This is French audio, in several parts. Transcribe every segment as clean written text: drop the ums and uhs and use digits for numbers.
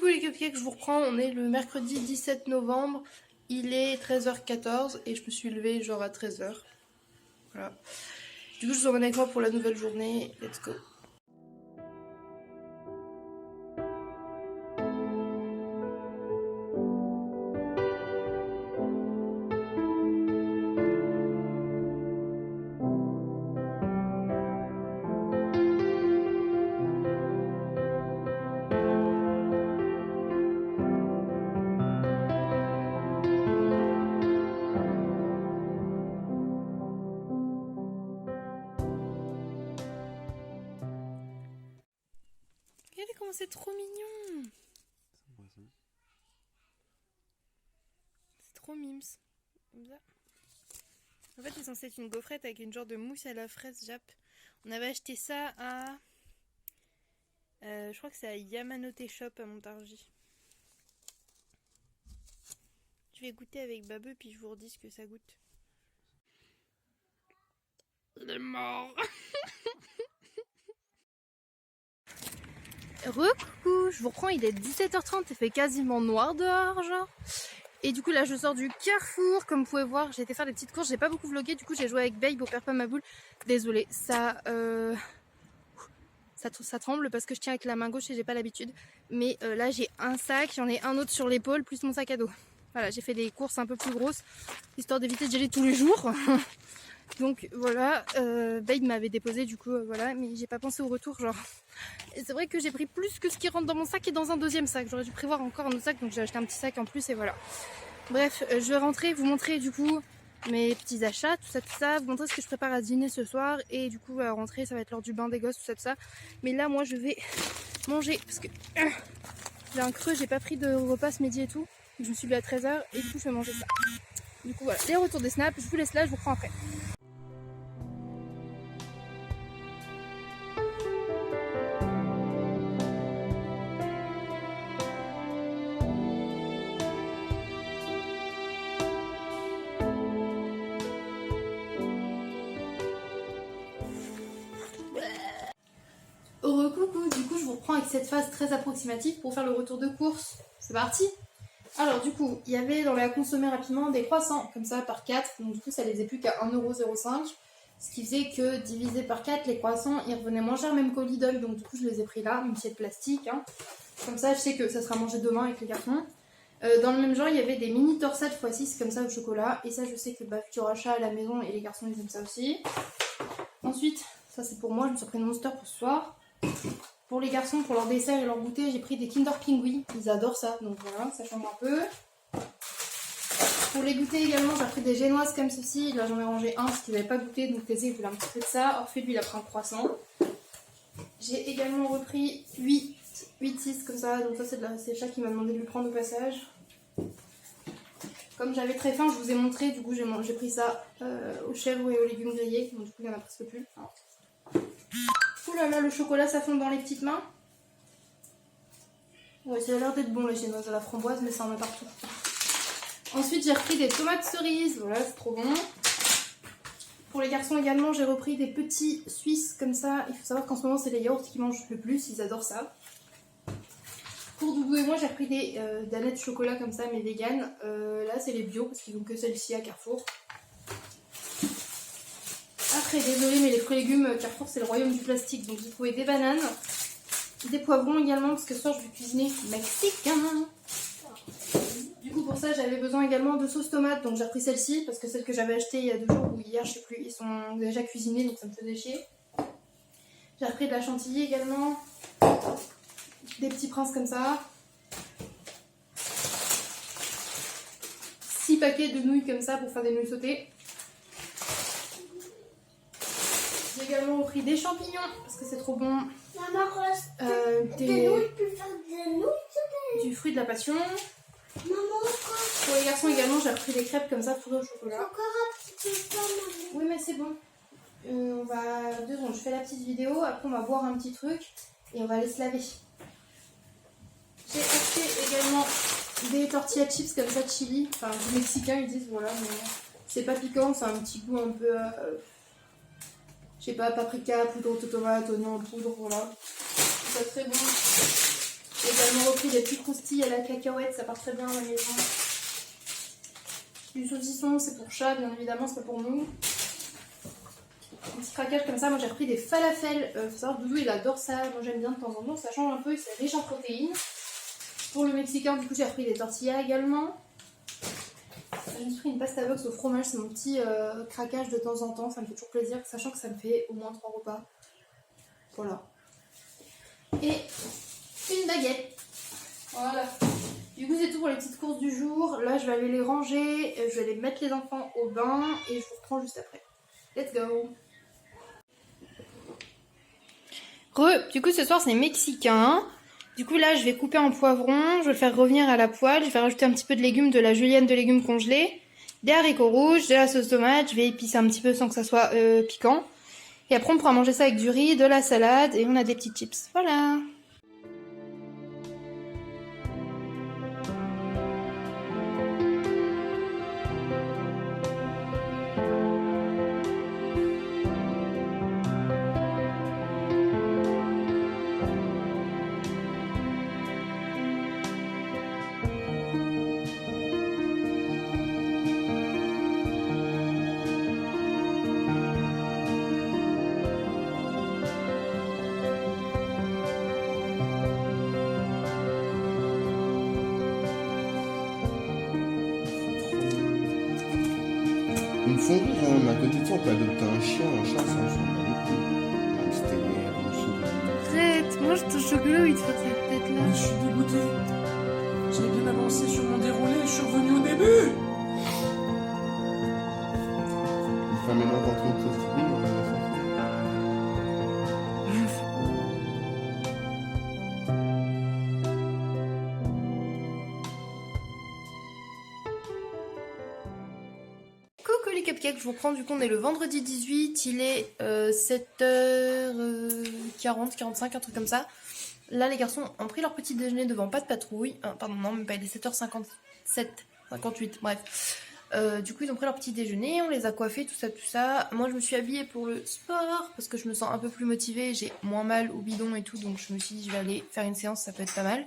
coup les cupcakes, je vous reprends, on est le mercredi 17 novembre, il est 13h14 et je me suis levée genre à 13h. Voilà. Du coup je vous emmène avec moi pour la nouvelle journée, let's go. Regardez comment c'est trop mignon. C'est trop mimes. Comme ça. En fait c'est censé être une gaufrette avec une genre de mousse à la fraise Jap. On avait acheté ça à... je crois que c'est à Yamanote Shop à Montargis. Je vais goûter avec Babeux puis je vous redis ce que ça goûte. Il est mort. Recoucou, je vous reprends, il est 17h30, il fait quasiment noir dehors genre. Et du coup là je sors du Carrefour, comme vous pouvez voir, j'ai été faire des petites courses, j'ai pas beaucoup vlogué, du coup j'ai joué avec Babe au Père pas ma boule. Désolée, ça tremble parce que je tiens avec la main gauche et j'ai pas l'habitude. Mais là j'ai un sac, j'en ai un autre sur l'épaule, plus mon sac à dos. Voilà, j'ai fait des courses un peu plus grosses, histoire d'éviter de geler tous les jours. Donc voilà, Babe m'avait déposé du coup, voilà, mais j'ai pas pensé au retour genre. Et c'est vrai que j'ai pris plus que ce qui rentre dans mon sac et dans un deuxième sac. J'aurais dû prévoir encore un autre sac, donc j'ai acheté un petit sac en plus et voilà. Bref, je vais rentrer, vous montrer du coup mes petits achats, tout ça, vous montrer ce que je prépare à dîner ce soir. Et du coup à rentrer, ça va être l'heure du bain des gosses, tout ça. Mais là moi je vais manger parce que j'ai un creux, j'ai pas pris de repas ce midi et tout. Je me suis levée à 13h et du coup je vais manger ça. Du coup voilà, les retours des snaps, je vous laisse là, je vous reprends après. Coucou, du coup je vous reprends avec cette phase très approximative pour faire le retour de course. C'est parti. Alors du coup, il y avait dans la consommer rapidement des croissants, comme ça par 4, donc du coup ça les faisait plus qu'à 1,05€. Ce qui faisait que divisé par 4, les croissants ils revenaient moins cher même qu'au Lidl, donc du coup je les ai pris là, même si c'est de plastique. Hein. Comme ça je sais que ça sera mangé demain avec les garçons. Dans le même genre il y avait des mini torsades x6 comme ça au chocolat, et ça je sais que futur achat à la maison et les garçons ils aiment ça aussi. Ensuite, ça c'est pour moi, je me suis pris une Monster pour ce soir. Pour les garçons, pour leur dessert et leur goûter, j'ai pris des Kinder Pingui. Ils adorent ça, donc voilà, ça change un peu. Pour les goûter également, j'ai pris des génoises comme ceci. Là, j'en ai rangé un parce qu'ils n'avaient pas goûté, donc Thésée voulait un petit peu de ça. Orphée, lui, il a pris un croissant. J'ai également repris 8-6 comme ça. Donc ça, c'est le chat qui m'a demandé de lui prendre au passage. Comme j'avais très faim, je vous ai montré. Du coup, j'ai pris ça aux chèvres et aux légumes grillés. Donc du coup, il n'y en a presque plus. Alors. Ouh là là, le chocolat ça fond dans les petites mains. Ouais, ça a l'air d'être bon les génoises à la framboise, mais ça en a partout. Ensuite, j'ai repris des tomates cerises. Voilà, c'est trop bon. Pour les garçons également, j'ai repris des petits suisses comme ça. Il faut savoir qu'en ce moment, c'est les yaourts qui mangent le plus. Ils adorent ça. Pour Doudou et moi, j'ai repris des danettes de chocolat comme ça, mais vegan. Là, c'est les bio parce qu'ils n'ont que celle-ci à Carrefour. Après, désolé, mais les fruits et légumes Carrefour, c'est le royaume du plastique. Donc, j'ai trouvé des bananes, des poivrons également, parce que ce soir, je vais cuisiner mexicain. Du coup, pour ça, j'avais besoin également de sauce tomate. Donc, j'ai repris celle-ci, parce que celle que j'avais achetée il y a 2 jours ou hier, je sais plus, ils sont déjà cuisinés, donc ça me faisait chier. J'ai repris de la chantilly également, des petits princes comme ça. 6 paquets de nouilles comme ça pour faire des nouilles sautées. J'ai également repris des champignons parce que c'est trop bon. Maman, du fruit de la passion. Maman, pour les garçons également, j'ai repris des crêpes comme ça fourrées au chocolat. Encore un petit peu, maman. Oui, mais c'est bon. On va 2 secondes, je fais la petite vidéo. Après, on va boire un petit truc et on va aller se laver. J'ai acheté également des tortillas chips comme ça, chili. Enfin, du mexicain, ils disent, voilà. Mais c'est pas piquant, c'est un petit goût un peu. Je sais pas, paprika, poudre de tomate, oignon en poudre, voilà. C'est très bon. J'ai également repris des petits croustilles à la cacahuète, ça part très bien à la maison. Du saucisson, c'est pour chat, bien évidemment, c'est pas pour nous. Un petit craquage comme ça, moi j'ai repris des falafels. Faut savoir que Doudou il adore ça, moi j'aime bien de temps en temps, ça change un peu et c'est riche en protéines. Pour le mexicain, du coup j'ai repris des tortillas également. J'ai pris une pasta box au fromage, c'est mon petit craquage de temps en temps, ça me fait toujours plaisir, sachant que ça me fait au moins 3 repas. Voilà. Et une baguette. Voilà. Du coup c'est tout pour les petites courses du jour. Là je vais aller les ranger, je vais aller mettre les enfants au bain et je vous reprends juste après. Let's go. Du coup ce soir c'est mexicain. Du coup là je vais couper en poivron, je vais le faire revenir à la poêle, je vais rajouter un petit peu de légumes, de la julienne de légumes congelés, des haricots rouges, de la sauce tomate, je vais épicer un petit peu sans que ça soit piquant. Et après on pourra manger ça avec du riz, de la salade et on a des petits chips. Voilà. Ils me font rire, hein, mais à côté de ça, on peut adopter un chien, un chat, ça, on s'en bat les couilles. Un hamster, une souris. Arrête, mange ton chocolat, il te fait cette tête là. Mais je suis dégoûté. J'ai bien avancé sur mon déroulé, je suis revenu au début. Il fait un mélange entre une sauce fruit et un sauce. Coucou les cupcakes, je vous reprends du coup, on est le vendredi 18, il est 7h40, 45, un truc comme ça. Là les garçons ont pris leur petit déjeuner devant pas de patrouille, pardon non même pas, il est 7h57, 58, bref. Du coup ils ont pris leur petit déjeuner, on les a coiffés, tout ça. Moi je me suis habillée pour le sport parce que je me sens un peu plus motivée, j'ai moins mal au bidon et tout, donc je me suis dit je vais aller faire une séance, ça peut être pas mal.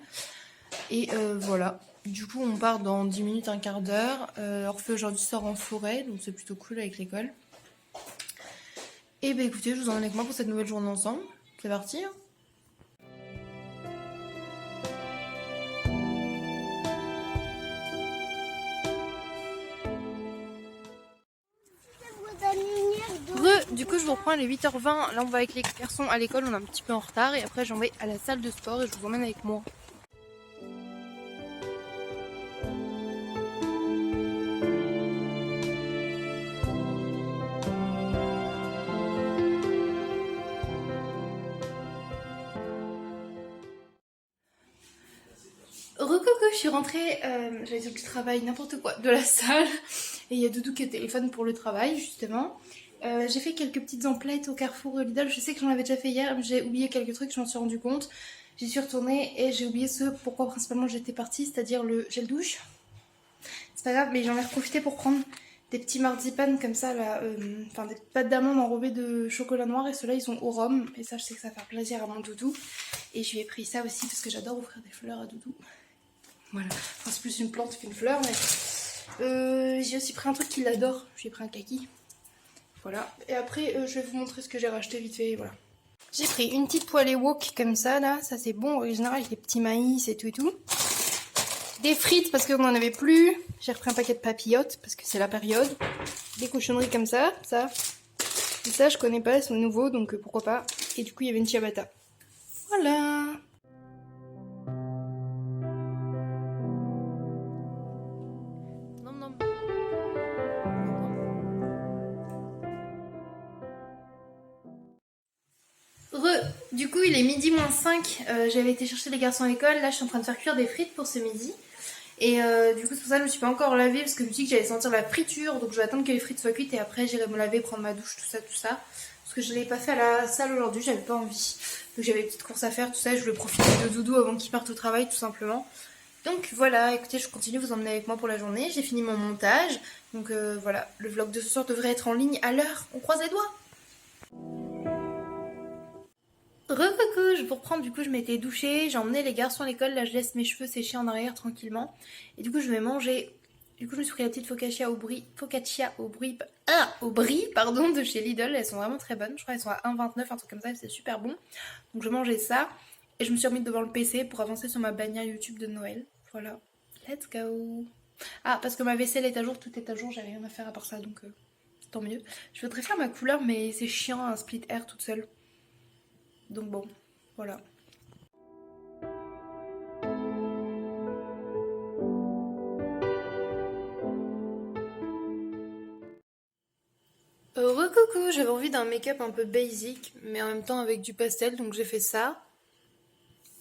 Et voilà. Du coup, on part dans 10 minutes, un quart d'heure. Orphée aujourd'hui sort en forêt, donc c'est plutôt cool avec l'école. Et bah écoutez, je vous emmène avec moi pour cette nouvelle journée ensemble. C'est parti. Du coup, je vous reprends, il est 8h20. Là, on va avec les garçons à l'école, on est un petit peu en retard. Et après, j'en vais à la salle de sport et je vous emmène avec moi. Recoco, je suis rentrée, j'allais dire du travail, n'importe quoi, de la salle. Et il y a Doudou qui est au téléphone pour le travail, justement. J'ai fait quelques petites emplettes au Carrefour Lidl. Je sais que j'en avais déjà fait hier, mais j'ai oublié quelques trucs, je m'en suis rendu compte. J'y suis retournée et j'ai oublié ce pourquoi principalement j'étais partie, c'est-à-dire le gel douche. C'est pas grave, mais j'en ai profité pour prendre des petits marzipan comme ça, là, enfin des pâtes d'amandes enrobées de chocolat noir. Et ceux-là, ils sont au rhum. Et ça, je sais que ça va faire plaisir à mon Doudou. Et je lui ai pris ça aussi parce que j'adore offrir des fleurs à Doudou. Voilà, enfin c'est plus une plante qu'une fleur, mais j'ai aussi pris un truc qu'il adore, j'ai pris un kaki. Voilà, et après je vais vous montrer ce que j'ai racheté vite fait, voilà. J'ai pris une petite poêlée wok comme ça, là, ça c'est bon, original, avec des petits maïs et tout et tout. Des frites parce qu'on n'en avait plus, j'ai repris un paquet de papillotes parce que c'est la période. Des cochonneries comme ça, et ça je connais pas, elles sont nouveaux, donc pourquoi pas. Et du coup il y avait une ciabatta. Voilà. Du coup il est midi moins 5, j'avais été chercher les garçons à l'école, là je suis en train de faire cuire des frites pour ce midi. Et du coup c'est pour ça que je me suis pas encore lavée parce que je me suis dit que j'allais sentir la friture, donc je vais attendre que les frites soient cuites et après j'irai me laver, prendre ma douche, tout ça. Parce que je l'ai pas fait à la salle aujourd'hui, j'avais pas envie. Donc j'avais des petites courses à faire, tout ça, je voulais profiter de Doudou avant qu'il parte au travail tout simplement. Donc voilà, écoutez, je continue, vous emmener avec moi pour la journée, j'ai fini mon montage. Donc voilà, le vlog de ce soir devrait être en ligne à l'heure, on croise les doigts. Re-coucou. je vous reprends, du coup je m'étais douchée, j'ai emmené les garçons à l'école, là je laisse mes cheveux sécher en arrière tranquillement. Et du coup je vais manger, du coup je me suis pris la petite au brie, pardon, de chez Lidl, elles sont vraiment très bonnes, je crois qu'elles sont à 1,29, un truc comme ça, c'est super bon. Donc je mangeais ça, et je me suis remise devant le PC pour avancer sur ma bannière YouTube de Noël. Voilà, let's go. Ah, parce que ma vaisselle est à jour, tout est à jour, j'ai rien à faire à part ça, donc tant mieux. Je voudrais faire ma couleur, mais c'est chiant un split hair toute seule. Donc bon, voilà. Recoucou, j'avais envie d'un make-up un peu basic, mais en même temps avec du pastel, donc j'ai fait ça.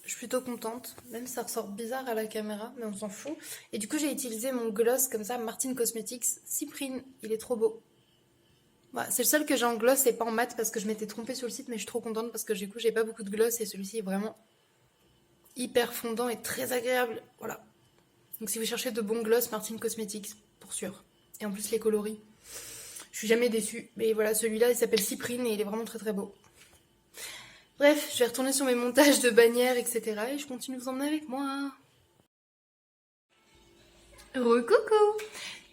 Je suis plutôt contente, même si ça ressort bizarre à la caméra, mais on s'en fout. Et du coup j'ai utilisé mon gloss comme ça, Martin Cosmetics Cyprine, il est trop beau. Voilà, c'est le seul que j'ai en gloss et pas en mat parce que je m'étais trompée sur le site, mais je suis trop contente parce que du coup j'ai pas beaucoup de gloss et celui-ci est vraiment hyper fondant et très agréable. Voilà. Donc si vous cherchez de bons gloss, Martin Cosmetics, pour sûr. Et en plus les coloris. Je suis jamais déçue. Mais voilà, celui-là il s'appelle Cyprine et il est vraiment très très beau. Bref, je vais retourner sur mes montages de bannières, etc. Et je continue de vous emmener avec moi. Recoucou!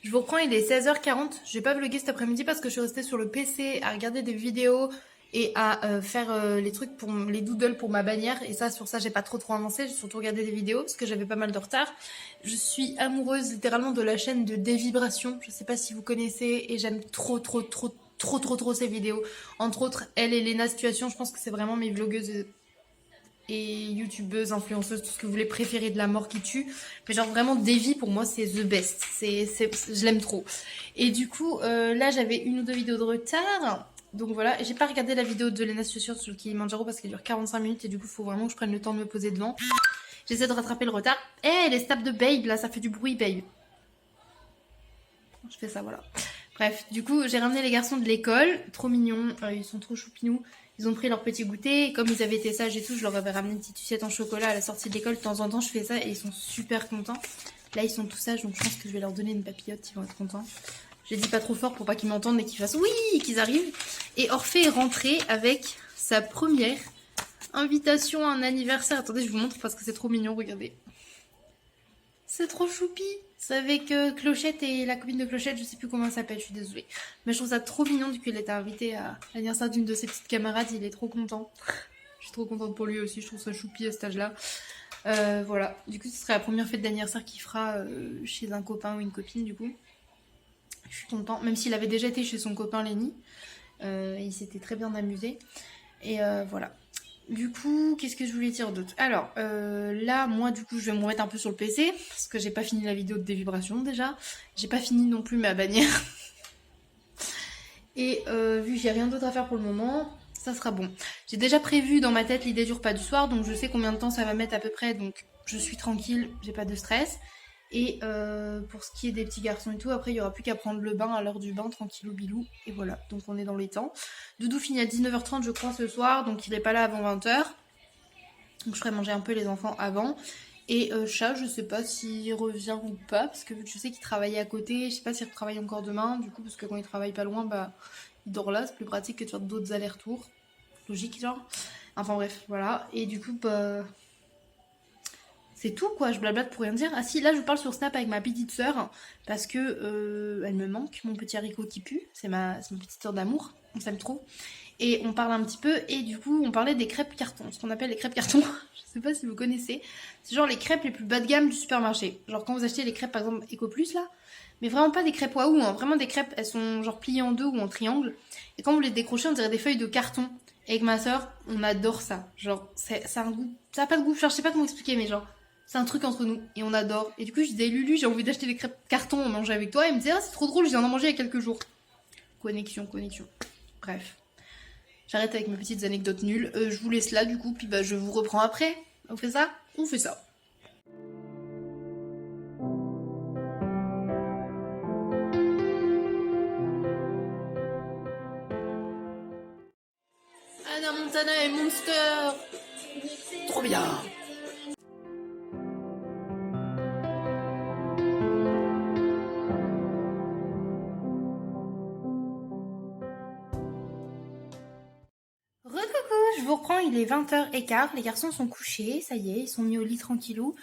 Je vous reprends, il est 16h40. Je vais pas vlogger cet après-midi parce que je suis restée sur le PC à regarder des vidéos et à faire les trucs pour les doodles pour ma bannière. Et ça, sur ça, j'ai pas trop avancé. J'ai surtout regardé des vidéos parce que j'avais pas mal de retard. Je suis amoureuse littéralement de la chaîne de Dévibration. Je sais pas si vous connaissez et j'aime trop ces vidéos. Entre autres, elle et Lena Situation, je pense que c'est vraiment mes vlogueuses et youtubeuses, influenceuses, tout ce que vous voulez préférer de la mort qui tue. Mais genre vraiment Davy pour moi c'est the best. Je l'aime trop. Et du coup là j'avais une ou deux vidéos de retard. Donc voilà, j'ai pas regardé la vidéo de Lena Situation sur le Kilimanjaro parce qu'elle dure 45 minutes et du coup il faut vraiment que je prenne le temps de me poser devant. J'essaie de rattraper le retard. Eh, les snaps de Babe là, ça fait du bruit Babe. Je fais ça, voilà. Bref, du coup, j'ai ramené les garçons de l'école, trop mignons, ils sont trop choupinous. Ils ont pris leur petit goûter, et comme ils avaient été sages et tout, je leur avais ramené une petite sucette en chocolat à la sortie de l'école. De temps en temps, je fais ça et ils sont super contents. Là, ils sont tous sages, donc je pense que je vais leur donner une papillote, ils vont être contents. J'ai dit pas trop fort pour pas qu'ils m'entendent et qu'ils fassent oui, qu'ils arrivent. Et Orphée est rentré avec sa première invitation à un anniversaire. Attendez, je vous montre parce que c'est trop mignon, regardez. C'est trop choupi. C'est avec Clochette et la copine de Clochette, je sais plus comment elle s'appelle, je suis désolée. Mais je trouve ça trop mignon, du coup il était invité à l'anniversaire d'une de ses petites camarades, il est trop content. Je suis trop contente pour lui aussi, je trouve ça choupi à cet âge-là. Voilà, du coup ce serait la première fête d'anniversaire qu'il fera chez un copain ou une copine du coup. Je suis contente, même s'il avait déjà été chez son copain Lenny. Il s'était très bien amusé. Et voilà. Du coup, qu'est-ce que je voulais dire d'autre? Alors, là, moi, du coup, je vais me remettre un peu sur le PC, parce que j'ai pas fini la vidéo de Dévibration, déjà. J'ai pas fini non plus ma bannière. Et vu que j'ai rien d'autre à faire pour le moment, ça sera bon. J'ai déjà prévu dans ma tête l'idée du repas du soir, donc je sais combien de temps ça va mettre à peu près, donc je suis tranquille, j'ai pas de stress. Et pour ce qui est des petits garçons et tout, après il y aura plus qu'à prendre le bain à l'heure du bain, tranquillou bilou. Et voilà, donc on est dans les temps. Doudou finit à 19h30 je crois ce soir, donc il est pas là avant 20h. Donc je ferai manger un peu les enfants avant. Et chat, je sais pas s'il revient ou pas, parce que je sais qu'il travaillait à côté, je sais pas s'il travaille encore demain, du coup parce que quand il travaille pas loin, bah il dort là, c'est plus pratique que de faire d'autres allers-retours. Logique genre. Enfin bref, voilà. Et du coup bah... c'est tout quoi, je blablate pour rien dire. Ah si, là je parle sur Snap avec ma petite sœur parce que elle me manque, mon petit haricot qui pue. C'est ma petite sœur d'amour, on s'aime trop. Et on parle un petit peu et du coup on parlait des crêpes carton, ce qu'on appelle les crêpes carton. Je sais pas si vous connaissez. C'est genre les crêpes les plus bas de gamme du supermarché. Genre quand vous achetez les crêpes par exemple Eco Plus là, mais vraiment pas des crêpes waouh, hein. Vraiment des crêpes, elles sont genre pliées en deux ou en triangle. Et quand vous les décrochez on dirait des feuilles de carton. Et avec ma sœur, on adore ça. Genre ça a un goût, ça a pas de goût, genre, je sais pas comment expliquer mais genre... c'est un truc entre nous et on adore. Et du coup, je disais, Lulu, j'ai envie d'acheter des crêpes carton, on manger avec toi. Et elle me disait, ah, c'est trop drôle, je viens d'en manger il y a quelques jours. Connexion. Bref. J'arrête avec mes petites anecdotes nulles. Je vous laisse là, du coup, puis bah, je vous reprends après. On fait ça? On fait ça. Anna Montana et Monster. Trop bien. vous reprends, il est 20h15, les garçons sont couchés, ça y est, ils sont mis au lit tranquillou.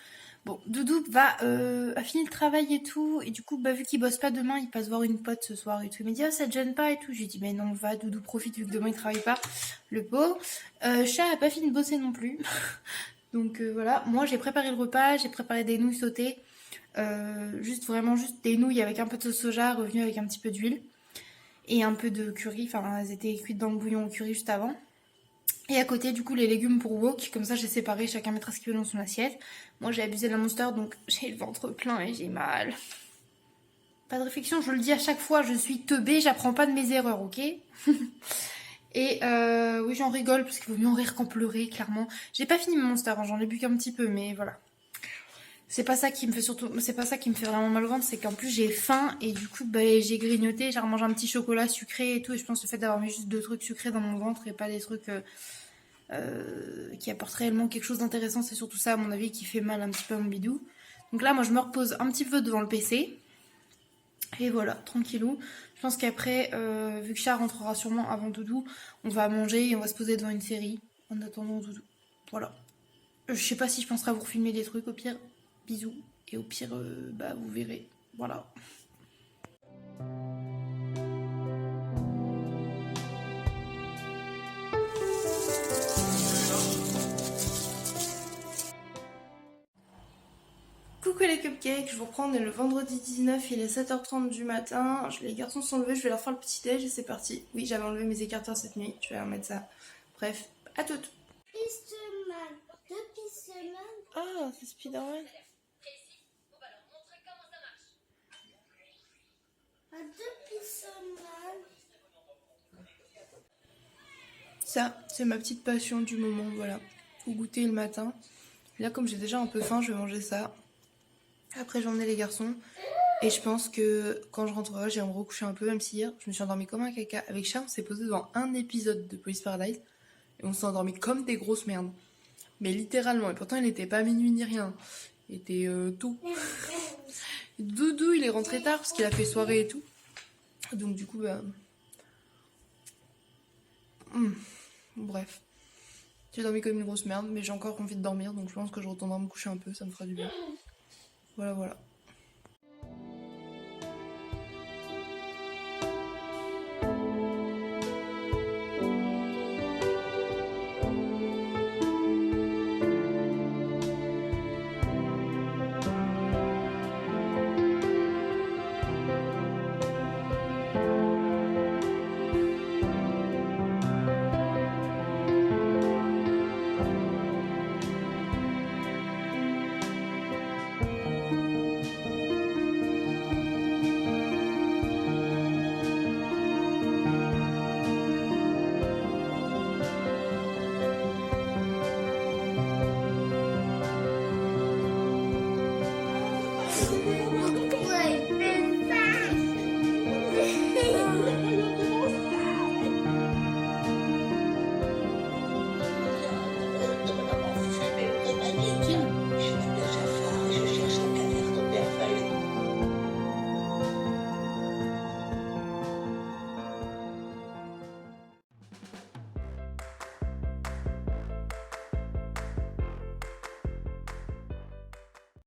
Bon, Doudou a fini le travail et tout, et du coup, vu qu'il bosse pas demain, il passe voir une pote ce soir et tout. Il m'a dit, ah, ça te gêne pas et tout. J'ai dit, mais non, va, Doudou profite vu que demain il travaille pas, le pauvre. Chat a pas fini de bosser non plus. Donc voilà, moi j'ai préparé le repas, j'ai préparé des nouilles sautées. Juste des nouilles avec un peu de sauce soja, revenues avec un petit peu d'huile. Et un peu de curry, enfin elles étaient cuites dans le bouillon au curry juste avant. Et à côté, du coup, les légumes pour wok, comme ça j'ai séparé, chacun mettra ce qu'il veut dans son assiette. Moi j'ai abusé de la Monster, donc j'ai le ventre plein et j'ai mal. Pas de réflexion, je le dis à chaque fois, je suis teubée, j'apprends pas de mes erreurs, ok? Et oui, j'en rigole, parce qu'il vaut mieux en rire qu'en pleurer, clairement. J'ai pas fini mon Monster, hein, j'en ai bu qu'un petit peu, mais voilà. C'est pas ça qui me fait vraiment mal au ventre, c'est qu'en plus j'ai faim et du coup j'ai grignoté, j'ai remangé un petit chocolat sucré et tout, et je pense que le fait d'avoir mis juste 2 trucs sucrés dans mon ventre et pas des trucs qui apportent réellement quelque chose d'intéressant, c'est surtout ça à mon avis qui fait mal un petit peu à mon bidou. Donc là moi je me repose un petit peu devant le PC et voilà, tranquillou. Je pense qu'après, vu que Chat rentrera sûrement avant Doudou, on va manger et on va se poser devant une série en attendant Doudou. Voilà. Je sais pas si je penserai à vous filmer des trucs, au pire, bisous. Et au pire, vous verrez. Voilà. Coucou les cupcakes, je vous reprends, on est le vendredi 19, il est 7h30 du matin. Les garçons sont levés, je vais leur faire le petit déj et c'est parti. Oui, j'avais enlevé mes écarteurs cette nuit, je vais leur mettre ça. Bref, à toutes. Spider-Man. Depuis semaine. Ah, c'est Spider-Man. Depuis semaine. Ça, c'est ma petite passion du moment, voilà. Au goûter le matin. Là, comme j'ai déjà un peu faim, je vais manger ça. Après, j'emmenais les garçons. Et je pense que quand je rentrerai, j'irai me recoucher un peu, même si hier, je me suis endormie comme un caca. Avec Chat, on s'est posé devant un épisode de Police Paradise. Et on s'est endormi comme des grosses merdes. Mais littéralement. Et pourtant, il n'était pas minuit ni rien. Il était tout. Et Doudou, il est rentré tard parce qu'il a fait soirée et tout. Donc du coup, bref. J'ai dormi comme une grosse merde, mais j'ai encore envie de dormir. Donc je pense que je retournerai me coucher un peu, ça me fera du bien. Voilà, voilà.